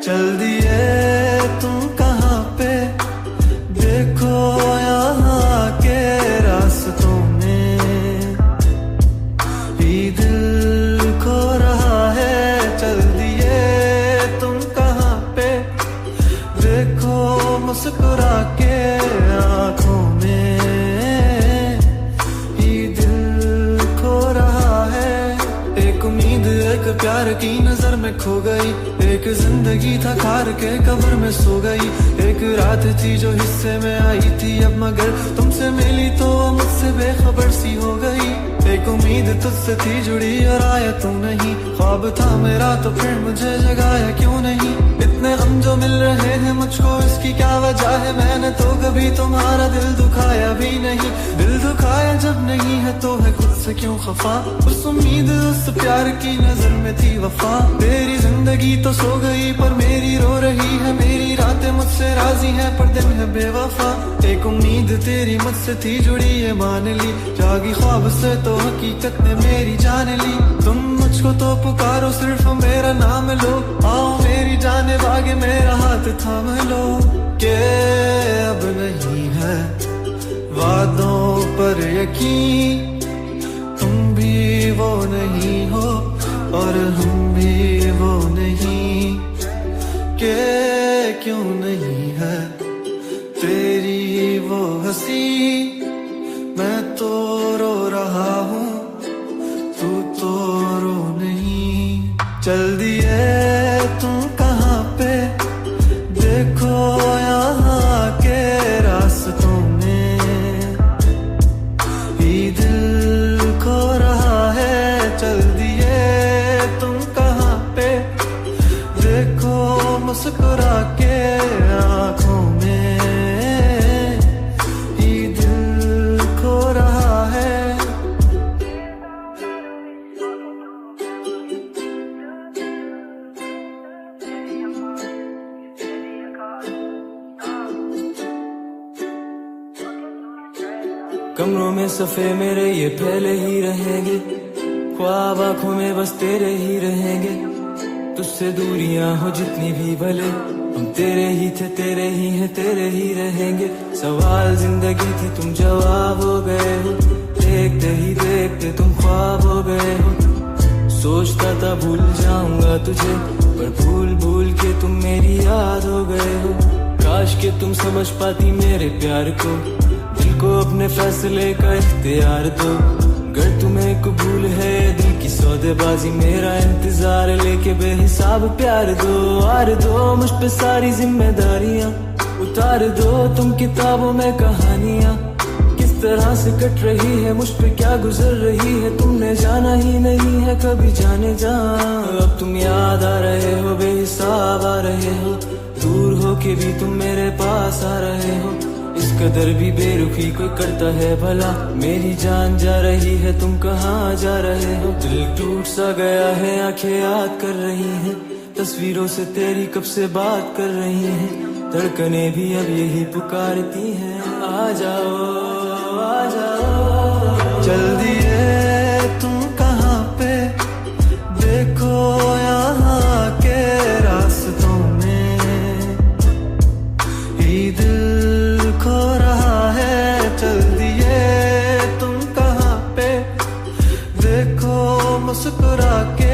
चल दिए तुम कहाँ पे, देखो यहाँ के रास्तों में भी दिल खो रहा है। चल दिए तुम कहाँ पे, देखो मुस्कुरा के आँखों में ही दिल खो रहा है। एक उम्मीद एक प्यार की नजर में खो गई, एक जिंदगी था खार के कब्र में सो गई। एक रात थी जो हिस्से में आई थी अब मगर तुमसे मिली तो मुझसे बेखबर सी हो गई। एक उम्मीद तुझसे थी जुड़ी और आया तू नहीं, ख्वाब था मेरा तो फिर मुझे जगाया क्यों नहीं। इतने गम जो मिल रहे हैं मुझको इसकी क्या वजह है, मैंने तो कभी तुम्हारा दिल दुखाया भी नहीं। दिल दुखाया जब नहीं है तो है खुद से क्यों खफा, उस उम्मीद उस प्यार की नजर में थी वफा। तेरी जिंदगी तो सो गई पर मेरी रो रही है, मेरी रातें मुझसे राजी है पर दिन है बेवफा। एक उम्मीद तेरी मुझसे थी जुड़ी ये मान ली, जागी ख्वाब से तो हकीकत ने मेरी जान ली। तुम मुझको तो पुकारो सिर्फ मेरा नाम लो, आओ मेरी जाने भागे मेरा हाथ थाम लो। के अब नहीं है वादों पर यकीन, तुम भी वो नहीं हो और हम भी वो नहीं। के क्यों नहीं है तेरी वो हंसी, मैं तो रो रहा हूँ तू तो रो नहीं। चल दिए तुम कहाँ पे, देखो यहाँ के रास्तों में भी दिल खो रहा है। चल दिए तुम कहाँ पे, देखो मुस्कुरा के आँखों में ही दिल खो रहा है। कमरों में सफे मेरे ये फैले ही रहेंगे, ख्वाब आंखों में बस तेरे ही रहेंगे। तुझसे दूरियां हो जितनी भी भले, हम तेरे ही थे तेरे ही हैं तेरे ही रहेंगे। सवाल जिंदगी थी तुम जवाब हो गए हो, देखते ही देखते तुम ख्वाब हो गए हो। सोचता था भूल जाऊंगा तुझे पर भूल भूल के तुम मेरी याद हो गए हो। काश के तुम समझ पाती मेरे प्यार को, दिल को अपने फैसले का इख्तियार दो। अगर तुम्हें कबूल है दिल की सौदेबाजी, मेरा इंतजार लेके बेहिसाब प्यार दो। आर दो मुझ पे सारी जिम्मेदारियां, उतार दो तुम किताबों में कहानियां। किस तरह से कट रही है मुझ पे क्या गुजर रही है, तुमने जाना ही नहीं है कभी जाने जा। अब तुम याद आ रहे हो बेहिसाब आ रहे हो, दूर हो के भी तुम मेरे पास आ रहे हो। इस कदर भी बेरुखी कोई करता है भला, मेरी जान जा रही है तुम कहाँ जा रहे हो। दिल टूट सा गया है आंखें याद कर रही हैं, तस्वीरों से तेरी कब से बात कर रही हैं। धड़कनें भी अब यही पुकारती हैं, आ जाओ आ जाओ। चल दिए तुम कहाँ पे, देखो यहाँ के रास्तों में ही दिल खो रहा है। चल दिए तुम कहाँ पे, देखो मुस्कुरा के